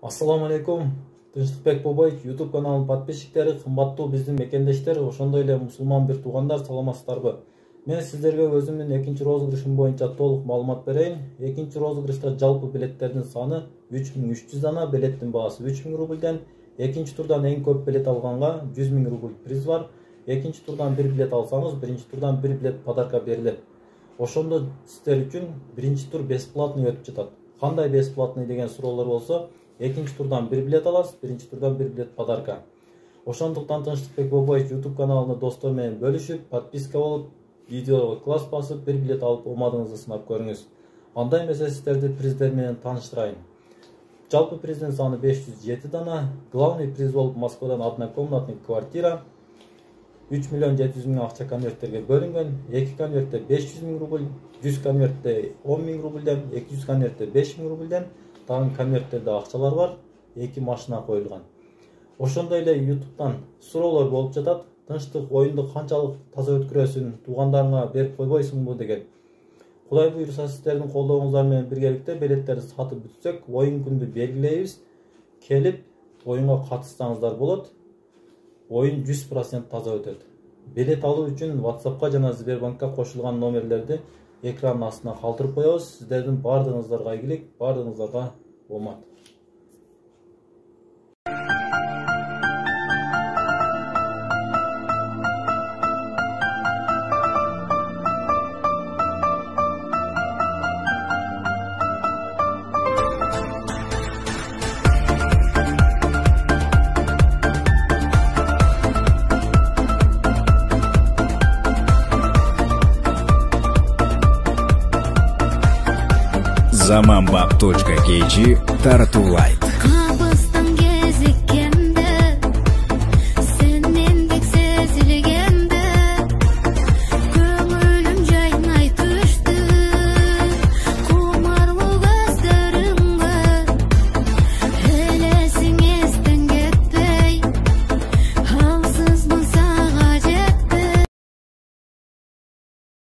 Assalamu алейкум. Тынчтыкбек Бобой YouTube каналынын подписчиктери, кымбаттуу биздин мекендештер, ошондой эле мусулман бир туугандар, саламатсыздарбы? Мен сиздерге өзүмдүн экинчи розыгрышым боюнча толук маалымат берейин. Экинчи розыгрышта жалпы билеттердин саны 3300 дана, билеттин баасы 3000 рубльден. Экинчи турдан эң көп билет алганга 100 000 рубль приз бар. Экинчи турдан бир билет алсаңыз, биринчи турдан бир билет подарка берилет. Ошондо сиздер үчүн биринчи тур бесплатный өтүп жатат. Кандай бесплатный деген суроолор болсо, экинчи турдан бир билет аласыз, биринчи турдан бир билет подарка. Ошондуктан Тынчтыкбек Бобой YouTube каналына достор менен бөлүшүп, подписка болуп, видеого класс басып, бир билет алып омадыңызды сынап көрүңүз. Андай эмесе сиздерди приздер менен тааныштырайын. Жалпы приздин саны 507 дана. Главный приз болуп Москвадан однокомнатный квартира 3 700 000 акча конверттерге бөлүнгөн. 2 конвертте 500 000 рубль, 100 конвертте 10 000 рубльден, 200 конвертте 5 000 рубльден. Тагы конверттерде акчалар бар, 2 машина коюлган. Ошондой эле YouTube'дан суроолор болуп жатат. Тынчтык оюнду канчалык таза өткөрөсүң, туугандарыңа берип койбойсуңбу деген. Кудай буйруса сиздердин колдооңуздар менен биргеликте билеттерди сатып бүтсөк, оюн күндү белгилейбиз. Келип оюнга катышсаңыздар болот. Оюн 100% таза өтөт. Билет алуу үчүн WhatsApp'ка жана Сбербанкка кошулган номерлерди экранын астына калтырып коебуз. Сиздердин бардыгыңыздарга ийгилик, бардыгыңыздарга омат. Zamambab.kg Tartu Light.